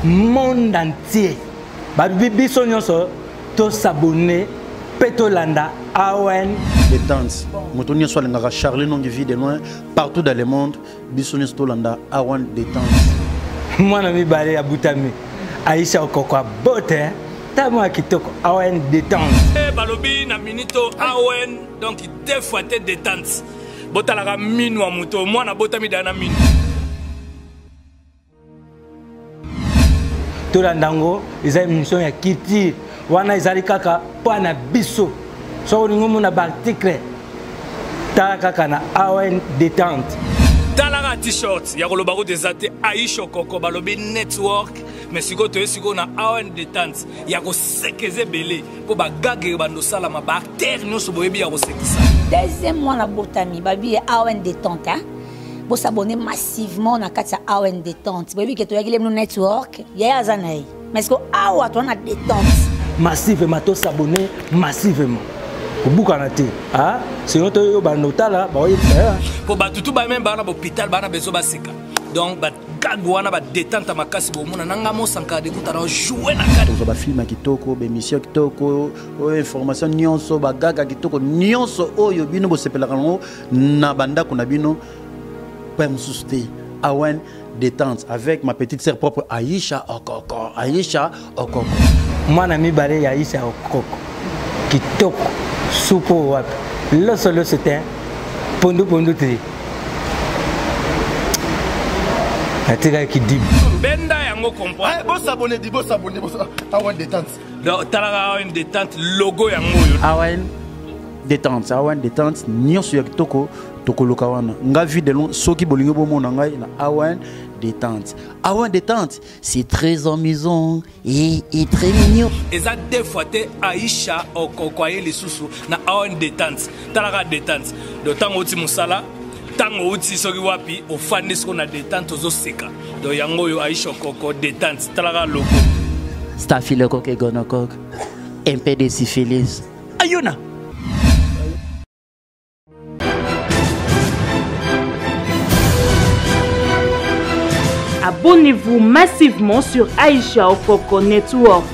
Monde entier biso nyonso to s'abonner petolanda awen détente moto nyonso alingaka Charlie nongi vie de loin partout dans le monde biso nyonso tolanda awen détente mwana mibale ya butami Aïcha Okoko bote tamo kitoko awen détente balobi na minito awen donc deux fois tête détente botalaka minu wa moto mwana botami dana minu tolandango eza émission ya kiti wana ezali kaka pana biso so ningumu na article ta kaka na awen détente talaka t-shirt ya koloba ko desate Aïcha Okoko balobi network mais siko to siko na awen détente ya ko sekeze belé po bagage bando sala ma bactère nyonso boyebi ya ko sekisa deuxième mois na botami babi awen détente hein. Vous s'abonner massivement à Katia Awen détente. Vous voyez que tu as le network, il y a Zanaï. Mais est-ce que Awa tu as détente? Massivement, tu s'abonner massivement. Pour Boukanate, ah, c'est notre banota là, bah oui, pour tout même dans l'hôpital, bah besoin de seka. Donc bah gagouana bah détente à ma casse pour mon nangamo sanka de kuta jouer na kade. Bah film kitoko, émission kitoko, information nyonso bah gaga kitoko nyonso oyo bino bo sepela kango na banda kuna bino. Awen détente avec ma petite sœur propre Aïcha Okoko. Aïcha Okoko. Moi nami bare Aïcha Okoko. Kitoko suko wapi. Le solo c'était pondu tri. Atira qui dit. Benda yango comprendre. Bon s'abonner Awen détente. donc talaka AON détente logo yango yo AON détente nyonso ya kitoko tokoluka wana nga vie de long soki bolingo bomona ngai na AON détente. AON détente, c'est très amusant et très mignon. Et ça deux fois Aïcha Okoko les sous na AON détente. Talaka détente. De temps oti musala, tango oti soki wapi au fan ce qu'on a détente aux oseka. Do yango yo Aïcha Okoko détente. Talaka logo. Staphylocoque et gonocoque. Un peu de syphilis. Ayona. Abonnez-vous massivement sur Aïcha Okoko Network.